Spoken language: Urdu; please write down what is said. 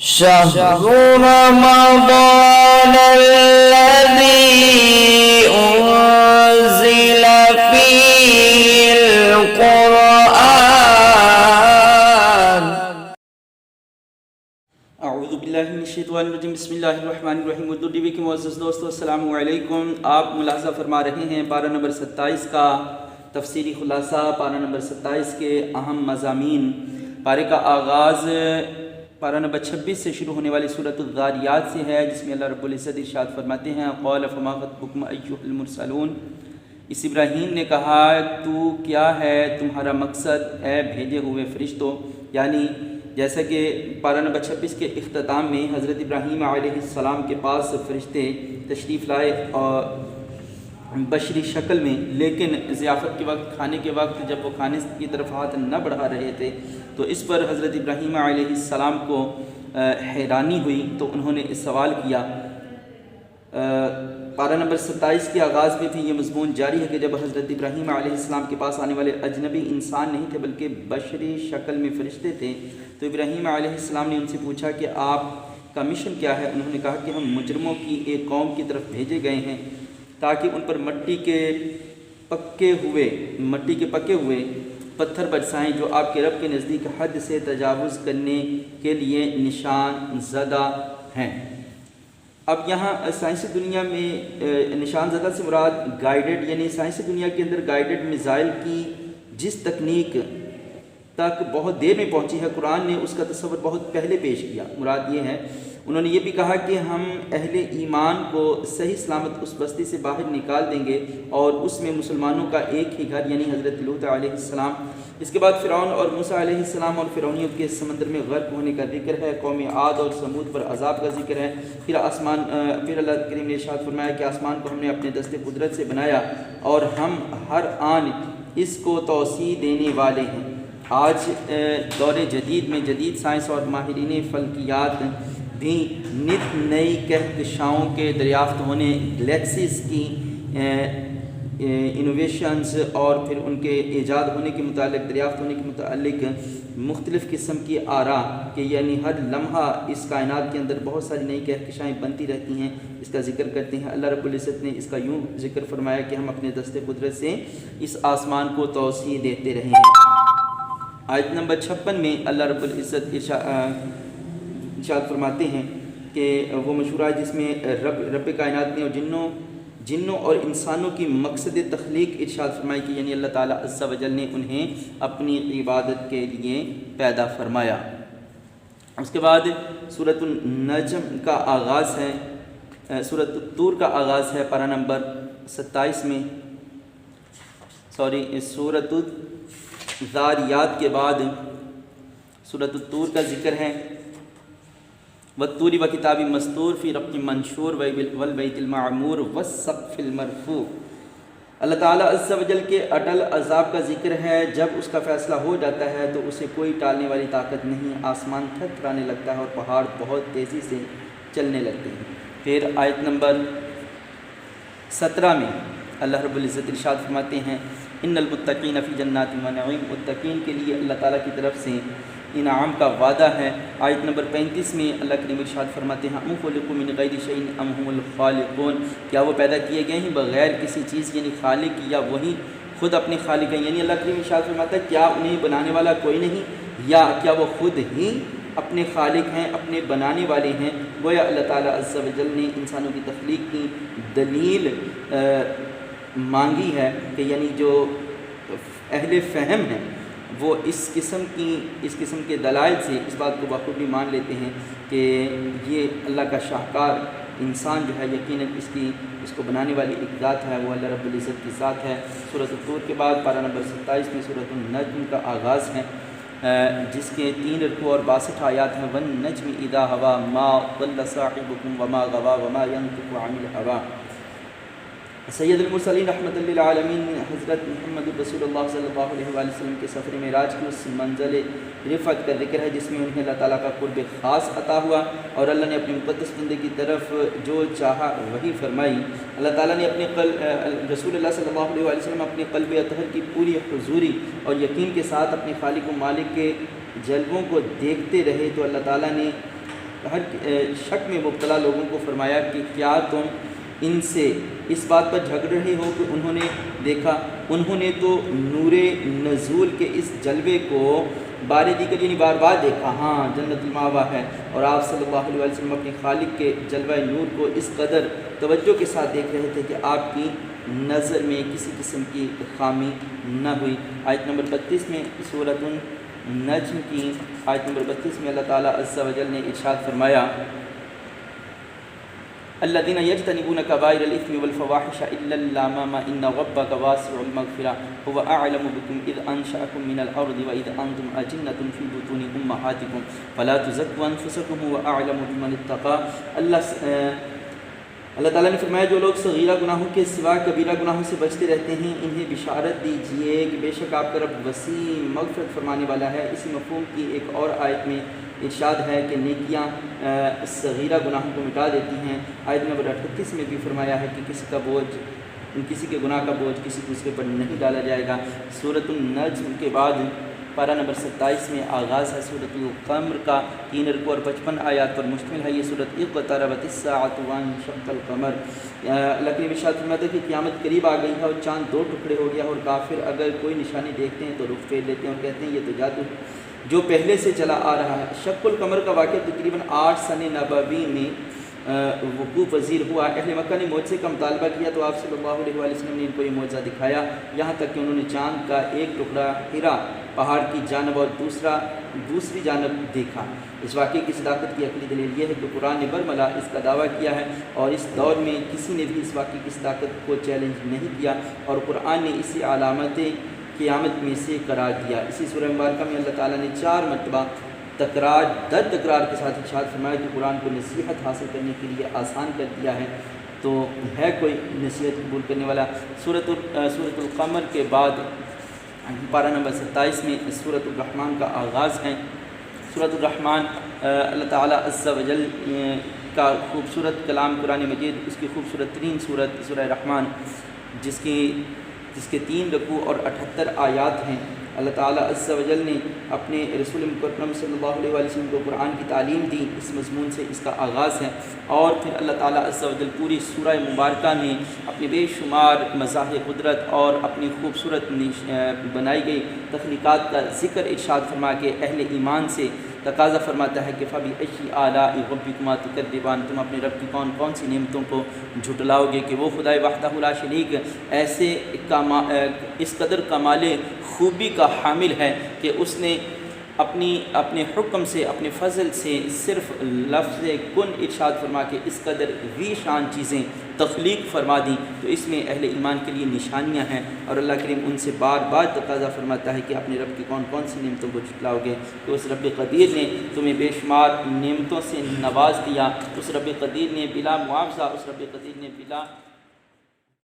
شهر رمضان الذي أنزل فيه القرآن اعوذ باللہ من الشیطان الرجیم بسم اللہ الرحمن الرحیم اردو ٹی وی کے معزز دوستو السلام علیکم۔ آپ ملاحظہ فرما رہے ہیں پارہ نمبر 27 کا تفسیری خلاصہ، پارہ نمبر 27 کے اہم مضامین۔ پارے کا آغاز پارہ نمبر 26 سے شروع ہونے والی سورۃ الذاریات سے ہے، جس میں اللہ رب العزت ارشاد فرماتے ہیں قال فما خطبکم ایھا المرسلون۔ اس ابراہیم نے کہا تو کیا ہے تمہارا مقصد اے بھیجے ہوئے فرشتوں، یعنی جیسا کہ پارہ نمبر 26 کے اختتام میں حضرت ابراہیم علیہ السلام کے پاس فرشتے تشریف لائے اور بشری شکل میں، لیکن ضیافت کے وقت، کھانے کے وقت جب وہ کھانے کی طرف ہاتھ نہ بڑھا رہے تھے تو اس پر حضرت ابراہیم علیہ السلام کو حیرانی ہوئی، تو انہوں نے اس سوال کیا۔ پارہ نمبر 27 کے آغاز میں بھی یہ مضمون جاری ہے کہ جب حضرت ابراہیم علیہ السلام کے پاس آنے والے اجنبی انسان نہیں تھے بلکہ بشری شکل میں فرشتے تھے، تو ابراہیم علیہ السلام نے ان سے پوچھا کہ آپ کا مشن کیا ہے؟ انہوں نے کہا کہ ہم مجرموں کی ایک قوم کی طرف بھیجے گئے ہیں تاکہ ان پر مٹی کے پکے ہوئے پتھر برسائیں جو آپ کے رب کے نزدیک حد سے تجاوز کرنے کے لیے نشان زدہ ہیں۔ اب یہاں سائنسی دنیا میں نشان زدہ سے مراد گائیڈڈ، یعنی سائنسی دنیا کے اندر گائیڈڈ میزائل کی جس تکنیک تک بہت دیر میں پہنچی ہے، قرآن نے اس کا تصور بہت پہلے پیش کیا۔ مراد یہ ہے، انہوں نے یہ بھی کہا کہ ہم اہل ایمان کو صحیح سلامت اس بستی سے باہر نکال دیں گے اور اس میں مسلمانوں کا ایک ہی گھر یعنی حضرت لوط علیہ السلام۔ اس کے بعد فرعون اور موسیٰ علیہ السلام اور فرعونیوں کے سمندر میں غرق ہونے کا ذکر ہے، قوم عاد اور ثمود پر عذاب کا ذکر ہے۔ پھر اللہ کریم نے ارشاد فرمایا کہ آسمان کو ہم نے اپنے دست قدرت سے بنایا اور ہم ہر آن اس کو توسیع دینے والے ہیں۔ آج دور جدید میں جدید سائنس اور ماہرین فلکیات بھی نت نئی کہکشاؤں کے دریافت ہونے، گلیکسیز کی انوویشنز اور پھر ان کے ایجاد ہونے کے متعلق، دریافت ہونے کے متعلق مختلف قسم کی آراء کہ یعنی ہر لمحہ اس کائنات کے اندر بہت ساری نئی کہکشائیں بنتی رہتی ہیں، اس کا ذکر کرتے ہیں۔ اللہ رب العزت نے اس کا یوں ذکر فرمایا کہ ہم اپنے دست قدرت سے اس آسمان کو توسیع دیتے رہے ہیں۔ آیت نمبر 56 میں اللہ رب العزت ارشاد فرماتے ہیں کہ وہ مشورہ جس میں رب کائنات نے اور جنوں اور انسانوں کی مقصد تخلیق ارشاد فرمائی کہ یعنی اللہ تعالیٰ عز و جل نے انہیں اپنی عبادت کے لیے پیدا فرمایا۔ اس کے بعد سورۃ النجم کا آغاز ہے، سورۃ الطور کا آغاز ہے پارہ نمبر 27 میں، سورۃ الذاریات کے بعد سورۃ الطور کا ذکر ہے۔ والطور وکتاب مسطور فی رق منشور والبیت المعمور والسقف المرفوع۔ اللہ تعالیٰ عز و جل کے اٹل عذاب کا ذکر ہے، جب اس کا فیصلہ ہو جاتا ہے تو اسے کوئی ٹالنے والی طاقت نہیں، آسمان تھرتھرانے لگتا ہے اور پہاڑ بہت تیزی سے چلنے لگتے ہیں۔ پھر آیت نمبر 17 میں اللہ رب العزت ارشاد فرماتے ہیں ان المتقین فی جنات و نعیم، متقین کے لیے اللہ تعالیٰ کی طرف سے انعام کا وعدہ ہے۔ آیت نمبر 35 میں اللہ کریم ارشاد فرماتے ہیں ام خلقوا من غیر شیء ام هم الخالقون، کیا وہ پیدا کیے گئے ہیں بغیر کسی چیز یعنی خالق، یا وہی خود اپنے خالق ہیں؟ یعنی اللہ کریم ارشاد فرماتا ہے کیا انہیں بنانے والا کوئی نہیں، یا کیا وہ خود ہی اپنے خالق ہیں، اپنے بنانے والے ہیں؟ گویا اللہ تعالیٰ عز و جل نے انسانوں کی تخلیق کی دلیل مانگی ہے کہ یعنی جو اہل فہم ہیں وہ اس قسم کے دلائل سے اس بات کو بخوبی مان لیتے ہیں کہ یہ اللہ کا شاہکار انسان جو ہے یقیناً اس کو بنانے والی ایک ذات ہے، وہ اللہ رب العزت کی ذات ہے۔ سورۃ الطور کے بعد پارہ نمبر 27 میں سورۃ النجم کا آغاز ہے، جس کے 3 رکوع اور 62 آیات ہیں۔ والنجم اذا ہوا ما ضل صاحبکم وما غوا وما ینطق عن الہوا۔ سید المرسلین رحمۃ للعالمین حضرت محمد رسول اللہ صلی اللہ علیہ وآلہ وسلم کے سفر معراج کی اس منزل رفعت کا ذکر ہے جس میں انہیں اللہ تعالیٰ کا قرب خاص عطا ہوا اور اللہ نے اپنی مقدس بندے کی طرف جو چاہا وہی فرمائی۔ اللہ تعالیٰ نے اپنے رسول اللہ صلی اللہ علیہ وآلہ وسلم اپنے قلب اطہر کی پوری حضوری اور یقین کے ساتھ اپنے خالق و مالک کے جلووں کو دیکھتے رہے تو اللہ تعالیٰ نے شک میں مبتلا لوگوں کو فرمایا کہ کیا تم ان سے اس بات پر جھگڑ رہے ہو کہ انہوں نے دیکھا، انہوں نے تو نور نزول کے اس جلوے کو بار دیگر یعنی بار بار دیکھا، ہاں جنت المأویٰ ہے، اور آپ صلی اللہ علیہ وسلم اپنے خالق کے جلوہ نور کو اس قدر توجہ کے ساتھ دیکھ رہے تھے کہ آپ کی نظر میں کسی قسم کی خامی نہ ہوئی۔ آیت نمبر 32 میں سورۃ النجم کی آیت نمبر 32 میں اللہ تعالیٰ عز و جل نے ارشاد فرمایا الذين يجتنبون كبائر الإثم والفواحش إلا اللامام إن ربك واسع المغفرة هو أعلم بكم إذ أنشأكم من الأرض وإذ أنتم أجنة في بطون أمهاتكم فلا تزكوا أنفسكم هو أعلم بمن اتقى۔ اللہ تعالیٰ نے فرمایا جو لوگ صغیرہ گناہوں کے سوا کبیرہ گناہوں سے بچتے رہتے ہیں انہیں بشارت دیجئے کہ بے شک آپ کا رب وسیع مغفرت فرمانے والا ہے۔ اسی مفہوم کی ایک اور آیت میں ارشاد ہے کہ نیکیاں صغیرہ گناہوں کو مٹا دیتی ہیں۔ آیت نمبر 38 میں بھی فرمایا ہے کہ کسی کے گناہ کا بوجھ کسی دوسرے پر نہیں ڈالا جائے گا۔ سورۃ النجم کے بعد پارہ نمبر 27 میں آغاز ہے سورۃ القمر کا، 3 رکوع اور 55 آیات پر مشتمل ہے یہ سورۃ۔ اقتربت الساعۃ وانشق القمر، اللہ کریم ارشاد فرماتا ہے کہ قیامت قریب آ گئی ہے اور چاند 2 ٹکڑے ہو گیا، اور کافر اگر کوئی نشانی دیکھتے ہیں تو رخ پھیر لیتے ہیں اور کہتے ہیں یہ تو جادو جو پہلے سے چلا آ رہا ہے۔ شق القمر کا واقعہ تقریباً 8 سنہ نبوی میں وقوع پذیر ہوا۔ اہل مکہ نے معجزے کا مطالبہ کیا تو آپ صلی اللہ علیہ وسلم نے ان کو یہ معجزہ دکھایا، یہاں تک کہ انہوں نے چاند کا ایک ٹکڑا ہرا پہاڑ کی جانب اور دوسری جانب دیکھا۔ اس واقعے کی صداقت کی عقلی دلیل یہ ہے کہ قرآن نے برملا اس کا دعویٰ کیا ہے، اور اس دور میں کسی نے بھی اس واقعے کی صداقت کو چیلنج نہیں کیا، اور قرآن نے اسی علامت قیامت میں سے قرار دیا۔ اسی سورہ مبارکہ میں اللہ تعالیٰ نے 4 مرتبہ تکرار کے ساتھ ارشاد فرمایا کہ قرآن کو نصیحت حاصل کرنے کے لیے آسان کر دیا ہے، تو ہے کوئی نصیحت قبول کرنے والا۔ سورۃ القمر کے بعد پارہ نمبر 27 میں سورۃ الرحمن کا آغاز ہے۔ سورۃ الرحمن اللہ تعالیٰ عز و جل کا خوبصورت کلام قرآن مجید، اس کی خوبصورت ترین سورۃ سورہ رحمان جس کے 3 رکوع اور 78 آیات ہیں۔ اللہ تعالیٰ عز و جل نے اپنے رسول مکرم صلی اللہ علیہ وسلم کو قرآن کی تعلیم دی، اس مضمون سے اس کا آغاز ہے، اور پھر اللہ تعالیٰ عز و جل پوری سورہ مبارکہ میں اپنے بے شمار مظاہر قدرت اور اپنی خوبصورت بنائی گئی تخلیقات کا ذکر ارشاد فرما کے اہل ایمان سے تقاضا فرماتا ہے کہ فَبِأَيِّ آلَاءِ رَبِّكُمَا تُكَذِّبَانِ، تم اپنے رب کی کون سی نعمتوں کو جھٹلاؤ گے کہ وہ خدائے وحدہ لا شریک ایسے اس قدر کمال خوبی کا حامل ہے کہ اس نے اپنے حکم سے اپنے فضل سے صرف لفظ کن ارشاد فرما کے اس قدر وی شان چیزیں تخلیق فرما دیں، تو اس میں اہل ایمان کے لیے نشانیاں ہیں، اور اللہ کریم ان سے بار بار تقاضا فرماتا ہے کہ اپنے رب کی کون سی نعمتوں کو جھٹلاؤ گے، تو اس رب قدیر نے تمہیں بے شمار نعمتوں سے نواز دیا، اس رب قدیر نے بلا معاوضہ، اس رب قدیر نے بلا